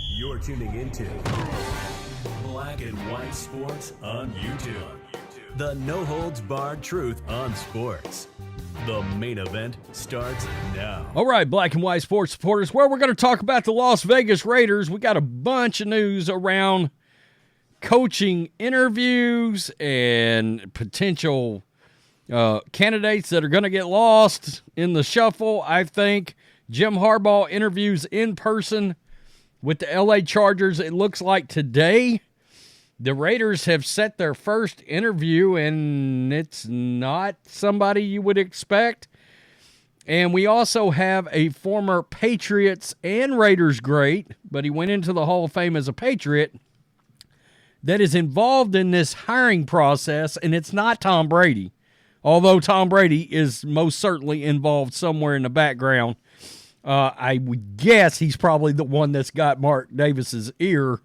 You're tuning into Black and White Sports on YouTube. The no-holds-barred truth on sports. The main event starts now. All right, Black and White Sports supporters, well, we're going to talk about the Las Vegas Raiders. We got a bunch of news around coaching interviews and potential candidates that are going to get lost in the shuffle. I think Jim Harbaugh interviews in person with the LA Chargers. It looks like today the Raiders have set their first interview, and it's not somebody you would expect. And we also have a former Patriots and Raiders great, but he went into the Hall of Fame as a Patriot, that is involved in this hiring process, and it's not Tom Brady. Although Tom Brady is most certainly involved somewhere in the background. I would guess he's probably the one that's got Mark Davis's ear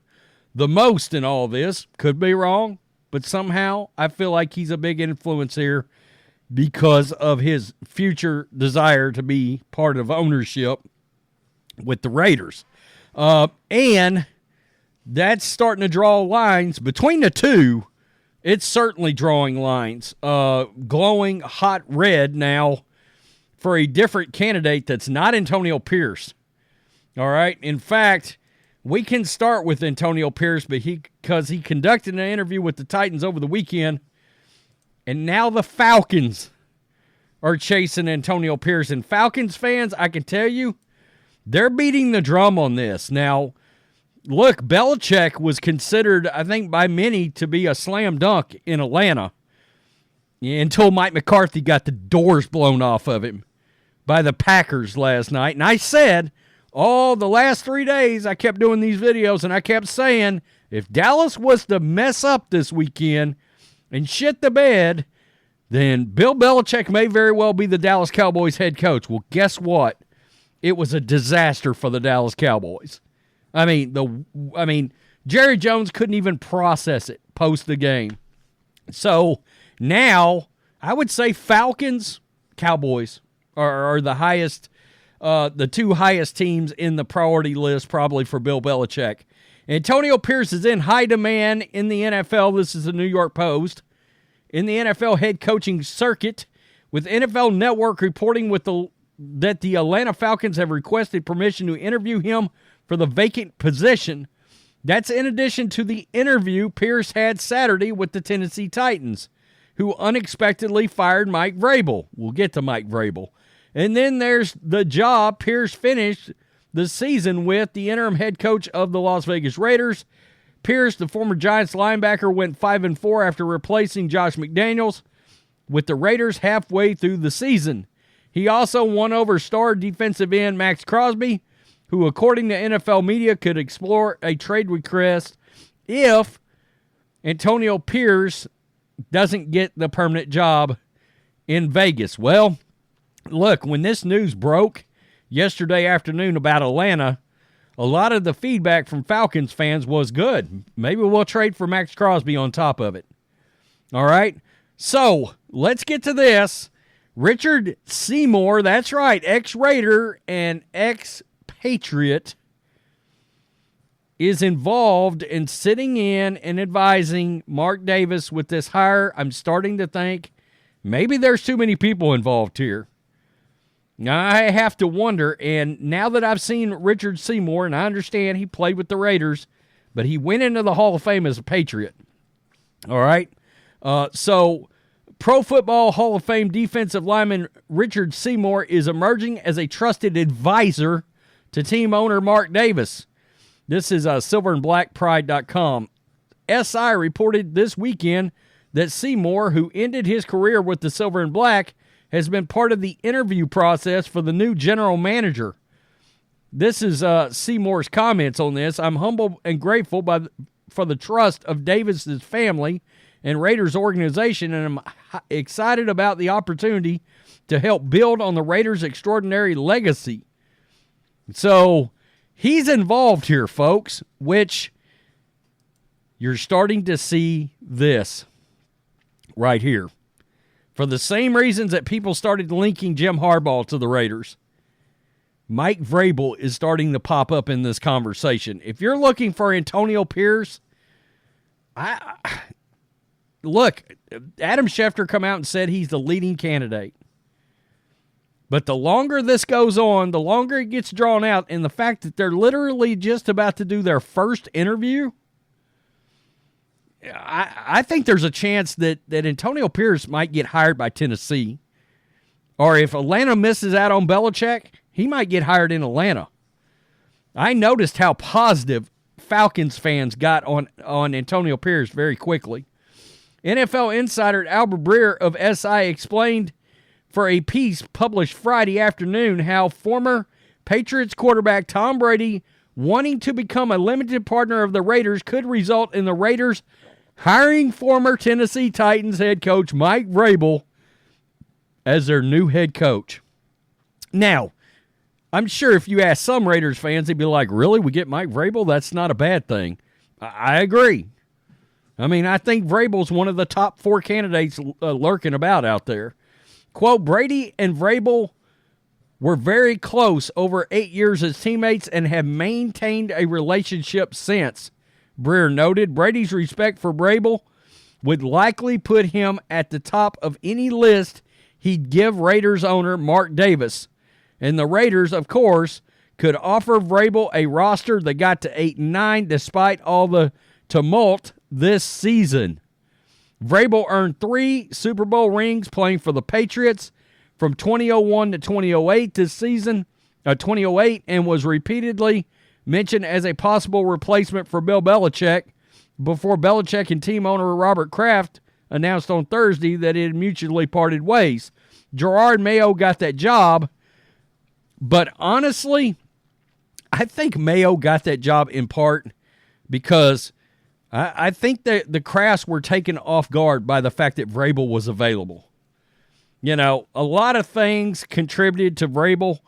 the most in all this. Could be wrong, but somehow I feel like he's a big influence here because of his future desire to be part of ownership with the Raiders. And that's starting to draw lines between the two. It's certainly drawing lines. Glowing hot red now for a different candidate that's not Antonio Pierce. All right. In fact, we can start with Antonio Pierce because he conducted an interview with the Titans over the weekend, and now the Falcons are chasing Antonio Pierce. And Falcons fans, I can tell you, they're beating the drum on this. Now, look, Belichick was considered, I think, by many to be a slam dunk in Atlanta until Mike McCarthy got the doors blown off of him by the Packers last night. And I said, the last 3 days, I kept doing these videos, and I kept saying, if Dallas was to mess up this weekend and shit the bed, then Bill Belichick may very well be the Dallas Cowboys head coach. Well, guess what? It was a disaster for the Dallas Cowboys. I mean, Jerry Jones couldn't even process it post the game. So now I would say Falcons, Cowboys are the highest, the two highest teams in the priority list probably for Bill Belichick. Antonio Pierce is in high demand in the NFL. This is the New York Post. In the NFL head coaching circuit, with NFL Network reporting that the Atlanta Falcons have requested permission to interview him for the vacant position. That's in addition to the interview Pierce had Saturday with the Tennessee Titans, who unexpectedly fired Mike Vrabel. We'll get to Mike Vrabel. And then there's the job Pierce finished the season with, the interim head coach of the Las Vegas Raiders. Pierce, the former Giants linebacker, went 5-4 after replacing Josh McDaniels with the Raiders halfway through the season. He also won over star defensive end Max Crosby, who, according to NFL media, could explore a trade request if Antonio Pierce doesn't get the permanent job in Vegas. Well, look, when this news broke yesterday afternoon about Atlanta, a lot of the feedback from Falcons fans was good. Maybe we'll trade for Max Crosby on top of it. All right? So, let's get to this. Richard Seymour, that's right, ex-Raider and ex-Patriot, is involved in sitting in and advising Mark Davis with this hire. I'm starting to think maybe there's too many people involved here. I have to wonder, and now that I've seen Richard Seymour, and I understand he played with the Raiders, but he went into the Hall of Fame as a Patriot. All right? So, Pro Football Hall of Fame defensive lineman Richard Seymour is emerging as a trusted advisor to team owner Mark Davis. This is silverandblackpride.com. SI reported this weekend that Seymour, who ended his career with the Silver and Black, has been part of the interview process for the new general manager. This is Seymour's comments on this. I'm humble and grateful for the trust of Davis's family and Raiders organization, and I'm excited about the opportunity to help build on the Raiders' extraordinary legacy. So he's involved here, folks, which you're starting to see this right here. For the same reasons that people started linking Jim Harbaugh to the Raiders. Mike Vrabel is starting to pop up in this conversation. If you're looking for Antonio Pierce, look, Adam Schefter come out and said he's the leading candidate. But the longer this goes on, the longer it gets drawn out, and the fact that they're literally just about to do their first interview, I think there's a chance that Antonio Pierce might get hired by Tennessee. Or if Atlanta misses out on Belichick, he might get hired in Atlanta. I noticed how positive Falcons fans got on Antonio Pierce very quickly. NFL insider Albert Breer of SI explained for a piece published Friday afternoon how former Patriots quarterback Tom Brady wanting to become a limited partner of the Raiders could result in the Raiders hiring former Tennessee Titans head coach Mike Vrabel as their new head coach. Now, I'm sure if you ask some Raiders fans, they'd be like, really, we get Mike Vrabel? That's not a bad thing. I agree. I mean, I think Vrabel's one of the top 4 candidates lurking about out there. Quote, Brady and Vrabel were very close over 8 years as teammates and have maintained a relationship since. Breer noted Brady's respect for Vrabel would likely put him at the top of any list he'd give Raiders owner Mark Davis. And the Raiders, of course, could offer Vrabel a roster that got to 8-9 despite all the tumult this season. Vrabel earned 3 Super Bowl rings playing for the Patriots from 2001 to 2008 this season, 2008, and was repeatedly mentioned as a possible replacement for Bill Belichick before Belichick and team owner Robert Kraft announced on Thursday that it had mutually parted ways. Gerard Mayo got that job, but honestly, I think Mayo got that job in part because I think that the Crafts were taken off guard by the fact that Vrabel was available. You know, a lot of things contributed to Vrabel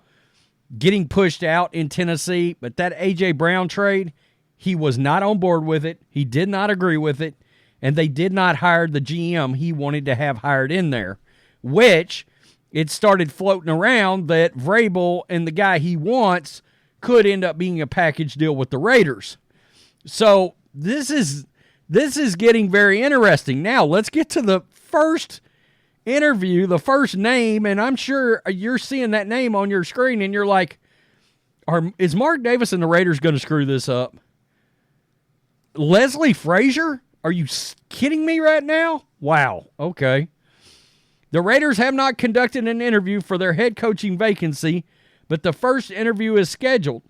getting pushed out in Tennessee, but that A.J. Brown trade, he was not on board with it. He did not agree with it, and they did not hire the GM he wanted to have hired in there, which it started floating around that Vrabel and the guy he wants could end up being a package deal with the Raiders. So this is getting very interesting. Now, let's get to the first interview, the first name, and I'm sure you're seeing that name on your screen, and you're like, is Mark Davis and the Raiders going to screw this up? Leslie Frazier? Are you kidding me right now? Wow, okay. The Raiders have not conducted an interview for their head coaching vacancy, but the first interview is scheduled.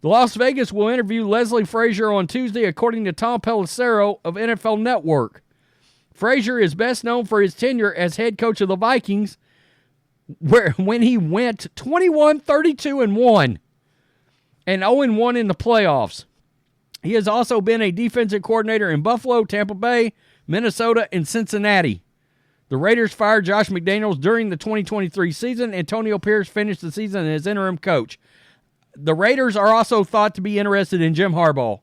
The Las Vegas will interview Leslie Frazier on Tuesday, according to Tom Pelissero of NFL Network. Frazier is best known for his tenure as head coach of the Vikings, when he went 21-32-1 and 0-1 in the playoffs. He has also been a defensive coordinator in Buffalo, Tampa Bay, Minnesota, and Cincinnati. The Raiders fired Josh McDaniels during the 2023 season. Antonio Pierce finished the season as interim coach. The Raiders are also thought to be interested in Jim Harbaugh.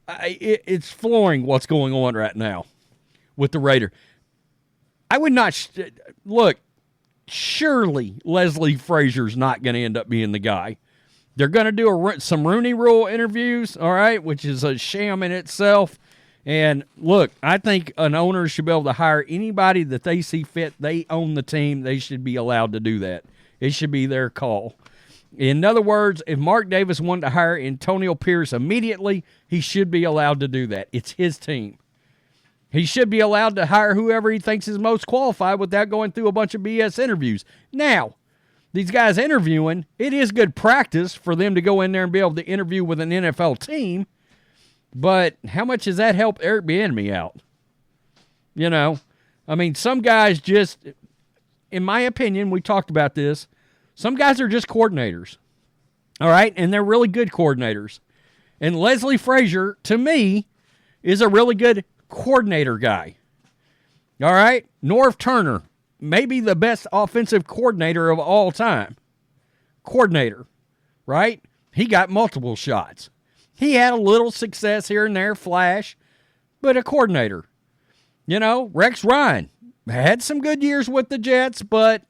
It's flooring what's going on right now with the Raiders. I would not look. Surely Leslie Frazier's not going to end up being the guy. They're going to do some Rooney Rule interviews, all right, which is a sham in itself. And look, I think an owner should be able to hire anybody that they see fit. They own the team. They should be allowed to do that. It should be their call. In other words, if Mark Davis wanted to hire Antonio Pierce immediately, he should be allowed to do that. It's his team. He should be allowed to hire whoever he thinks is most qualified without going through a bunch of BS interviews. Now, these guys interviewing, it is good practice for them to go in there and be able to interview with an NFL team, but how much does that help Eric Bieniemy out? You know, I mean, some guys just, in my opinion, we talked about this, some guys are just coordinators, all right, and they're really good coordinators. And Leslie Frazier, to me, is a really good coordinator guy, all right? Norv Turner, maybe the best offensive coordinator of all time. Coordinator, right? He got multiple shots. He had a little success here and there, flash, but a coordinator. You know, Rex Ryan had some good years with the Jets, but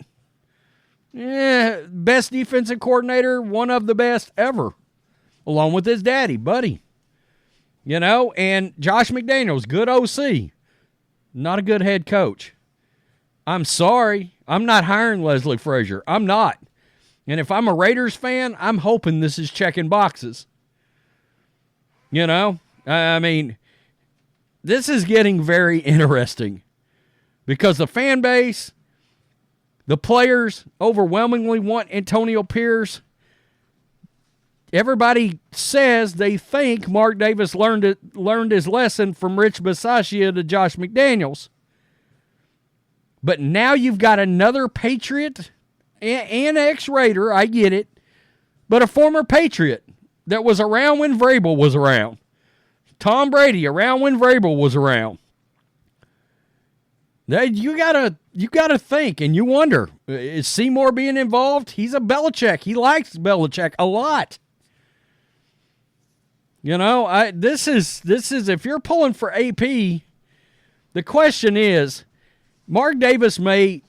Best defensive coordinator, one of the best ever, along with his daddy, Buddy. And Josh McDaniels, good OC, not a good head coach. I'm sorry. I'm not hiring Leslie Frazier. I'm not. And if I'm a Raiders fan, I'm hoping this is checking boxes. I mean, this is getting very interesting because the fan base, the players overwhelmingly want Antonio Pierce. Everybody says they think Mark Davis learned his lesson from Rich Bisaccia to Josh McDaniels. But now you've got another Patriot and ex-Raider, I get it, but a former Patriot that was around when Vrabel was around. Tom Brady around when Vrabel was around. You gotta think, and you wonder, is Seymour being involved? He's a Belichick. He likes Belichick a lot. This is if you're pulling for AP, the question is, Mark Davis may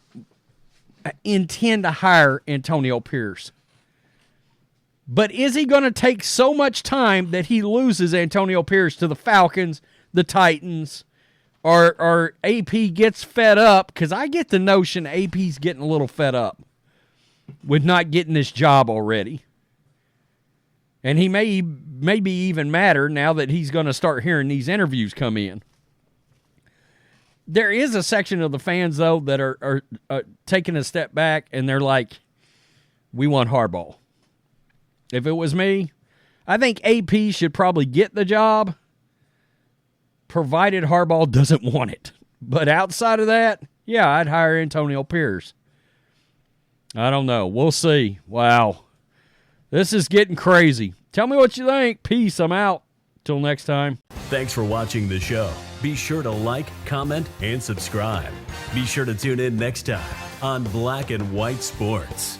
intend to hire Antonio Pierce. But is he going to take so much time that he loses Antonio Pierce to the Falcons, the Titans, or AP gets fed up? Because I get the notion AP's getting a little fed up with not getting this job already. And he may maybe even madder now that he's going to start hearing these interviews come in. There is a section of the fans, though, that are taking a step back, and they're like, we want Harbaugh. If it was me, I think AP should probably get the job, provided Harbaugh doesn't want it. But outside of that, yeah, I'd hire Antonio Pierce. I don't know. We'll see. Wow. This is getting crazy. Tell me what you think. Peace. I'm out. Till next time. Thanks for watching the show. Be sure to like, comment, and subscribe. Be sure to tune in next time on Black and White Sports.